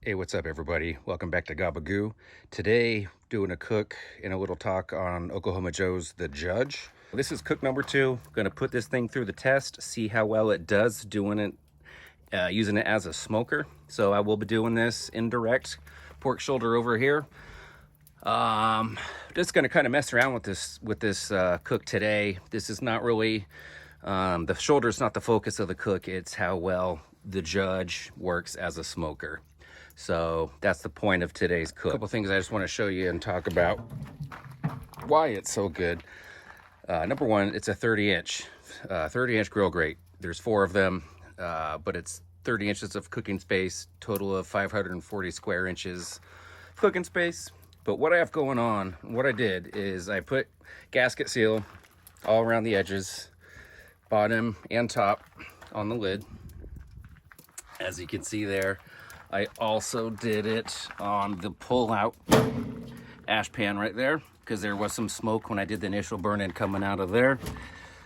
Hey, what's up everybody? Welcome back to Gobba Goo. Today, doing a cook and a little talk on Oklahoma Joe's The Judge. This is cook number 2. Gonna put this thing through the test, see how well it does doing it, using it as a smoker. So I will be doing this indirect pork shoulder over here. Just gonna kind of mess around with this cook today. This is not really, the shoulder is not the focus of the cook. It's how well the Judge works as a smoker. So that's the point of today's cook. A couple things I just want to show you and talk about why it's so good. Number one, it's a 30-inch grill grate. There's 4 of them, but it's 30 inches of cooking space, total of 540 square inches of cooking space. But what I have going on, what I did is I put gasket seal all around the edges, bottom and top on the lid, as you can see there. I also did it on the pull-out ash pan right there because there was some smoke when I did the initial burn-in coming out of there.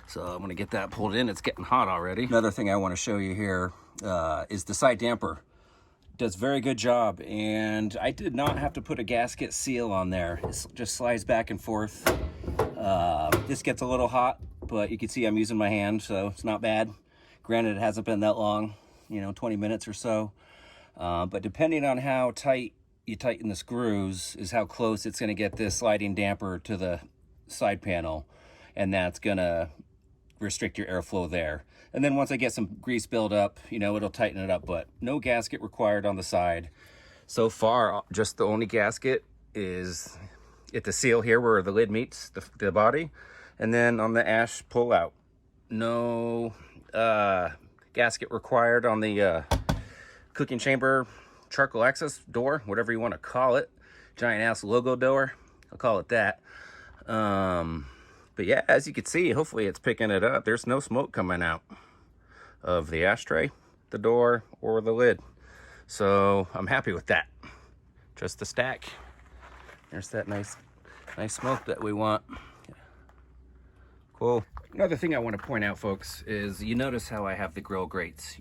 So I'm going to get that pulled in. It's getting hot already. Another thing I want to show you here is the side damper. Does a very good job, and I did not have to put a gasket seal on there. It just slides back and forth. This gets a little hot, but you can see I'm using my hand, so it's not bad. Granted, it hasn't been that long, 20 minutes or so. But depending on how tight you tighten the screws is how close it's going to get this sliding damper to the side panel, and that's going to restrict your airflow there. And then once I get some grease build up, it'll tighten it up, but no gasket required on the side. So far, just the only gasket is at the seal here where the lid meets the body, and then on the ash pull out. No gasket required on the cooking chamber charcoal access door, whatever you want to call it. Giant ass logo door, I'll call it that. But yeah, as you can see, hopefully it's picking it up. There's no smoke coming out of the ashtray, the door, or the lid. So I'm happy with that. Just the stack. There's that nice smoke that we want. Cool. Another thing I want to point out, folks, is you notice how I have the grill grates.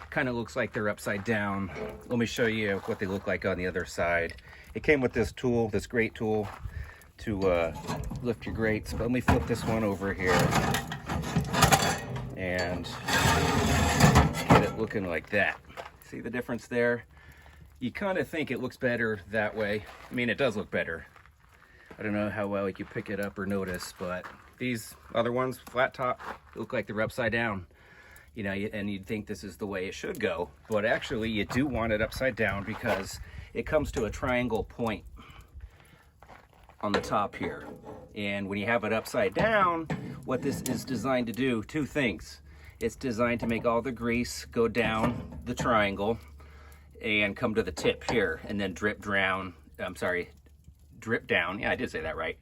Kind of looks like they're upside down. Let me show you what they look like on the other side. It came with this tool, this grate tool, to lift your grates. But let me flip this one over here and get it looking like that. See the difference there? You kind of think it looks better that way. I mean, it does look better. I don't know how well you can pick it up or notice, but these other ones, flat top, look like they're upside down. And you'd think this is the way it should go, but actually you do want it upside down because it comes to a triangle point on the top here. And when you have it upside down, what this is designed to do, 2 things. It's designed to make all the grease go down the triangle and come to the tip here, and then drip down. Yeah, I did say that right.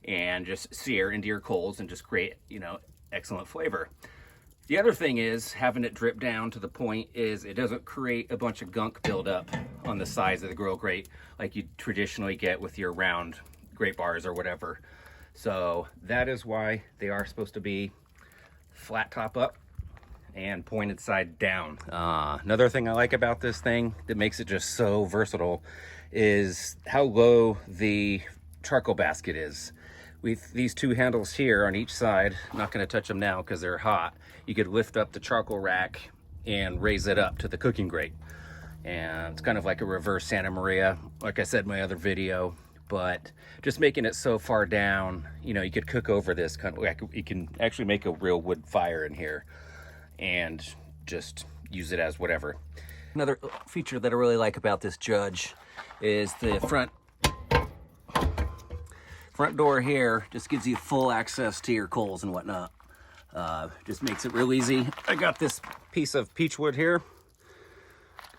And just sear into your coals and just create, excellent flavor. The other thing is having it drip down to the point is it doesn't create a bunch of gunk buildup on the sides of the grill grate like you traditionally get with your round grate bars or whatever. So that is why they are supposed to be flat top up and pointed side down. Another thing I like about this thing that makes it just so versatile is how low the charcoal basket is. With these 2 handles here on each side, I'm not going to touch them now because they're hot. You could lift up the charcoal rack and raise it up to the cooking grate. And it's kind of like a reverse Santa Maria, like I said in my other video. But just making it so far down, you could cook over this. You can actually make a real wood fire in here and just use it as whatever. Another feature that I really like about this Judge is the front door here. Just gives you full access to your coals and whatnot. Just makes it real easy. I got this piece of peach wood here,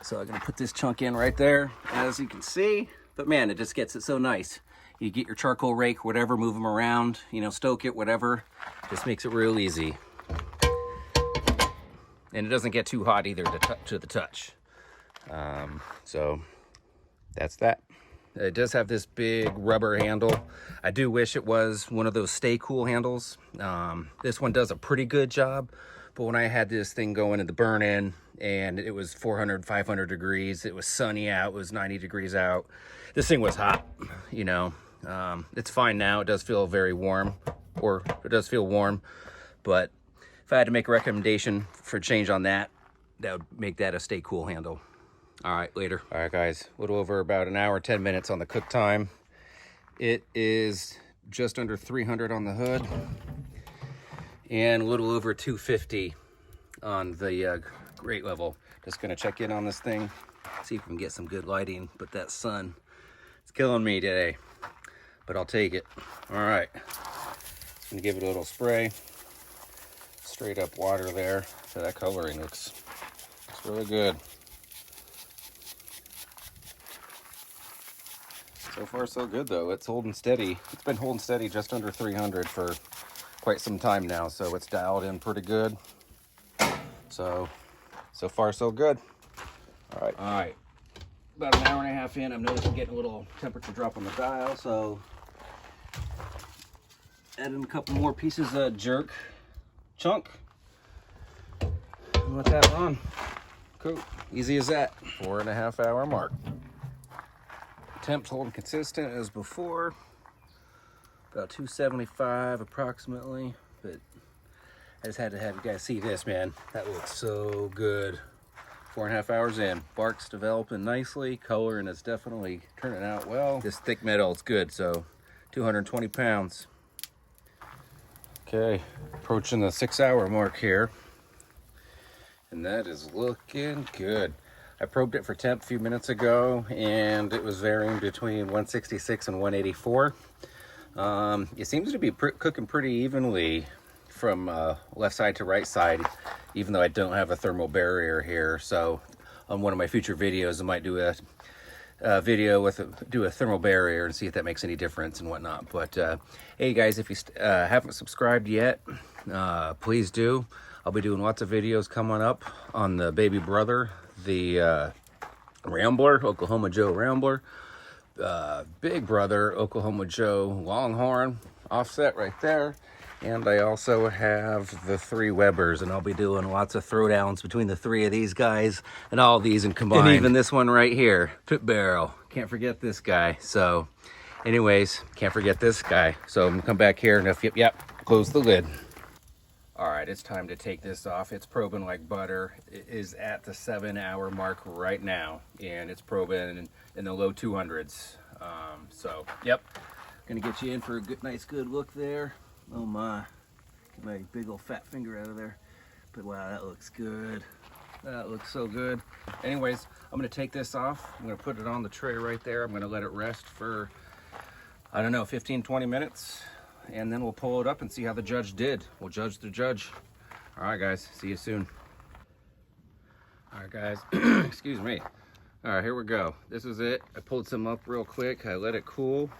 so I'm gonna put this chunk in right there, as you can see. But man, it just gets it so nice. You get your charcoal rake, whatever, move them around, stoke it, whatever. Just makes it real easy. And it doesn't get too hot either to the touch. So that's that. It does have this big rubber handle. I do wish it was one of those stay cool handles. This one does a pretty good job, But when I had this thing going in the burn-in and it was 400, 500 degrees, it was sunny out, it was 90 degrees out. This thing was hot, you know. It's fine now. It does feel very warm, or it does feel warm. But if I had to make a recommendation for change on that, that would make that a stay cool handle. All right, later. All right, guys, a little over about an hour, 10 minutes on the cook time. It is just under 300 on the hood and a little over 250 on the grate level. Just gonna check in on this thing, see if we can get some good lighting, but that sun, it's killing me today, but I'll take it. All right, just gonna give it a little spray. Straight up water there. So that coloring looks really good. So far so good though. It's holding steady. It's been holding steady just under 300 for quite some time now, so it's dialed in pretty good. So far so good. All right. About an hour and a half in, I'm noticing getting a little temperature drop on the dial, so adding a couple more pieces of jerk chunk. And let that run. Cool. Easy as that. 4.5 hour mark. Temp's holding consistent as before. About 275 approximately, but I just had to have you guys see this, man. That looks so good. 4.5 hours in. Bark's developing nicely. Coloring is definitely turning out well. This thick metal is good, so 220 pounds. Okay, approaching the 6 hour mark here. And that is looking good. I probed it for temp a few minutes ago, and it was varying between 166 and 184. It seems to be cooking pretty evenly from left side to right side, even though I don't have a thermal barrier here. So on one of my future videos, I might do a video with do a thermal barrier and see if that makes any difference and whatnot. But hey guys, if you haven't subscribed yet, please do. I'll be doing lots of videos coming up on the baby brother, the Rambler, Oklahoma Joe Rambler, big brother, Oklahoma Joe Longhorn, offset right there. And I also have the 3 Webbers, and I'll be doing lots of throwdowns between the 3 of these guys and all of these and combined. And even this one right here, Pit Barrel. Can't forget this guy. So anyways, can't forget this guy. So I'm gonna come back here and yep, close the lid. All right, it's time to take this off. It's probing like butter. It is at the 7 hour mark right now, and it's probing in the low 200s. So, yep, gonna get you in for a good, nice, good look there. Oh my, get my big old fat finger out of there. But wow, that looks good. That looks so good. Anyways, I'm gonna take this off. I'm gonna put it on the tray right there. I'm gonna let it rest for, I don't know, 15, 20 minutes. And then we'll pull it up and see how the judge did. We'll judge the judge. All right, guys, see you soon. All right, guys, excuse me. All right, here we go. This is it. I pulled some up real quick. I let it cool,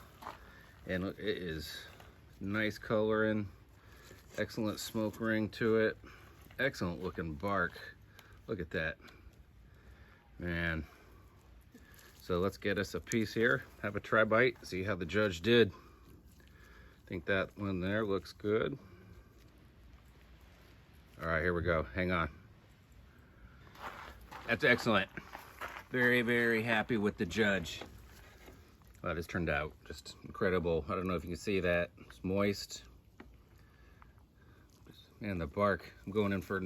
and it is nice coloring, excellent smoke ring to it, excellent looking bark. Look at that, man. So let's get us a piece here, have a try bite, see how the judge did. I think that one there looks good. All right, here we go. Hang on. That's excellent. Very, very happy with the judge. Well, this turned out just incredible. I don't know if you can see that. It's moist. Man, the bark. I'm going in for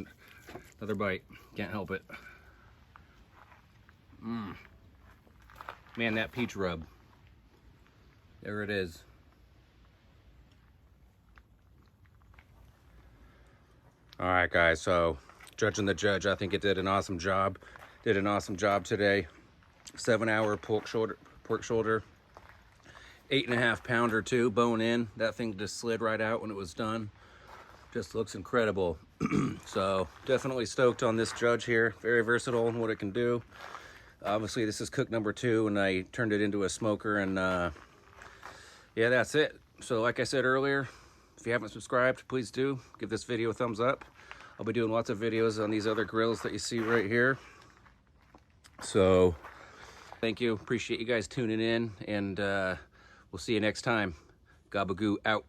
another bite. Can't help it. Man, that peach rub. There it is. All right, guys, so judging the judge, I think it did an awesome job. Did an awesome job today. 7 hour pork shoulder, 8.5 pounder too, bone in. That thing just slid right out when it was done. Just looks incredible. So definitely stoked on this judge here. Very versatile in what it can do. Obviously this is cook number 2, and I turned it into a smoker, and yeah, that's it. So like I said earlier, if you haven't subscribed, please do. Give this video a thumbs up. I'll be doing lots of videos on these other grills that you see right here. So, thank you. Appreciate you guys tuning in, and we'll see you next time. Gobba Goo out.